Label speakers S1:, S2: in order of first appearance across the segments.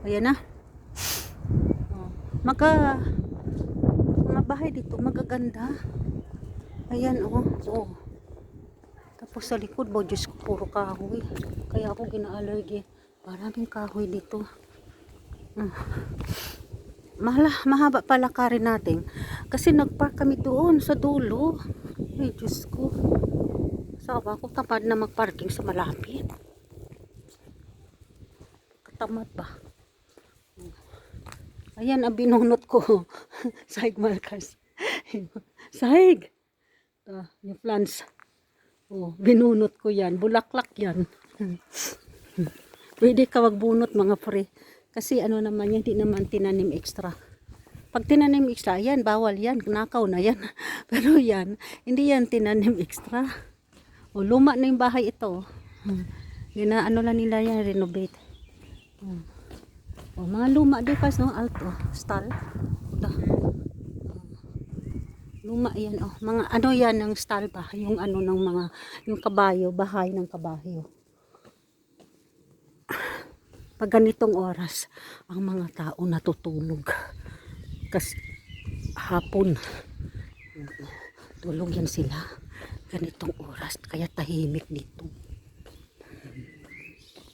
S1: Ayan na. Mga bahay dito magaganda. Ayan oh. Tapos sa likod, Diyos ko, puro kahoy. Kaya ako gina-allergy. Maraming kahoy dito. Mahaba pala karin natin. Kasi nagpark kami doon sa dulo. Ay, Diyos ko. Sawa ko, tamad na magparking sa malapit. Katamad ba? Ayan, ang binunot ko. Sahig Malkas. Sahig. Yung plants. Binunot ko yan. Bulaklak yan. Pwede ka magbunot mga pre. Kasi ano naman yan, hindi naman tinanim extra. Pag tinanim extra, yan, bawal yan. Nakaw na yan. Pero yan, hindi yan tinanim extra. Luma na yung bahay ito. Ano lang nila yan, renovate. Mga luma di pas, no? Alto, stall. Luma yan, mga ano yan ng stall ba? Yung ano ng mga, yung kabayo, bahay ng kabayo. Pag ganitong oras, ang mga tao natutulog. Kasi hapon, tulog yan sila. Ganitong oras, kaya tahimik dito.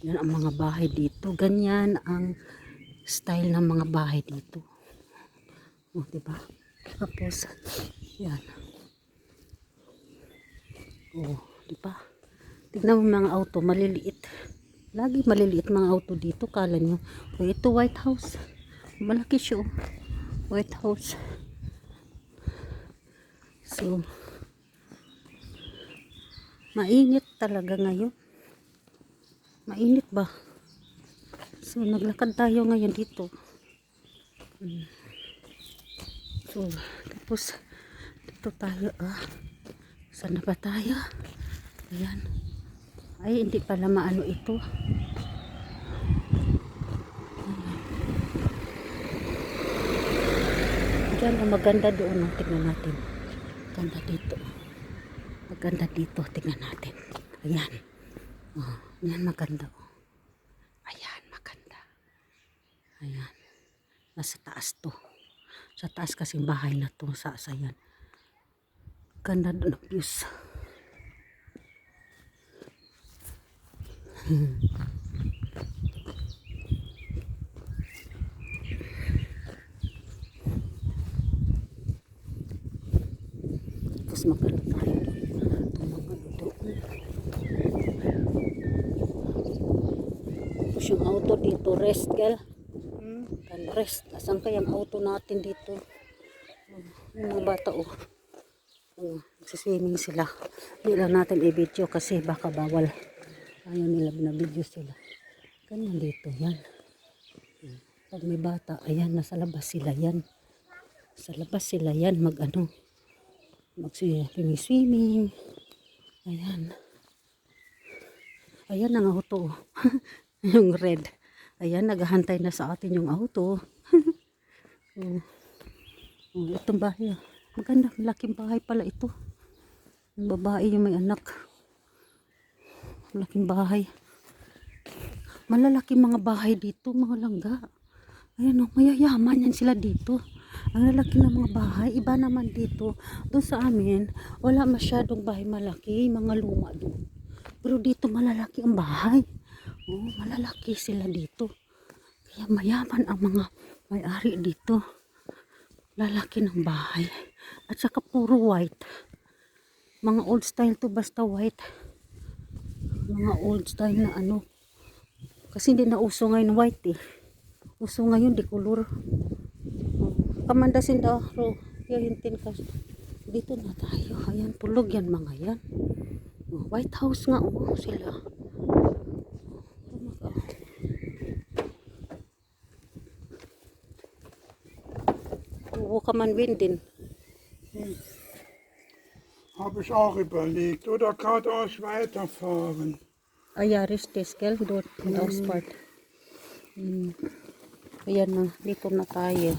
S1: Yan ang mga bahay dito. Ganyan ang style ng mga bahay dito. Diba? Tapos, yan. Diba? Tignan mo mga auto, maliliit. Lagi maliliit mga auto dito. Kala nyo, ito White House. Malaki siya, White House. So, mainit talaga ngayon. Mainit ba? So, naglakad tayo ngayon dito. So, tapos, dito tayo, Saan na ba tayo? Ayan. Ay, hindi pala maano ito. Diyan, maganda doon. Tingnan natin. Maganda dito. Maganda dito. Tingnan natin. Ayan. Ayan, maganda. Ayan, maganda. Ayan. Nasa taas to. Sa taas kasing bahay na to. Sa yan. Ganda doon ang views. Tapos maganda tayo doon. Tapos yung auto dito, rest girl. Rest. Asan kayang auto natin dito? Yung mga bata nagsiswimming sila. Hindi lang natin i-video kasi baka bawal. Ayaw nila binabidyo sila. Ganyan dito, yan. Pag may bata, ayan, nasa labas sila yan. Sa labas sila yan, mag-swimming. Ayan. Ayan ang auto. Yung red. Ayan, naghahantay na sa atin yung auto. Itong bahay. Maganda, malaking bahay pala ito. Yung babae yung may anak. Malaking bahay. Malalaking mga bahay dito, mga langga. Ayan mayayaman yan sila dito. Ang lalaki ng mga bahay, iba naman dito. Doon sa amin, wala masyadong bahay malaki, mga luma doon. Pero dito malalaki ang bahay. Malalaki sila dito. Kaya mayaman ang mga may-ari dito. Lalaki ng bahay. At saka puro white. Mga old style to, basta white. Mga old style na kasi hindi na uso ngayon white uso ngayon di color. Kamandasin daw hintin ka dito na tayo. Ayan, pulog yan mga yan. White House nga sila. Kann man winden.
S2: Habe ich auch überlegt. Oder geradeaus weiterfahren.
S1: Ja, richtig, gell? Dort, in Ausfahrt. Ayan na, dito na tayo.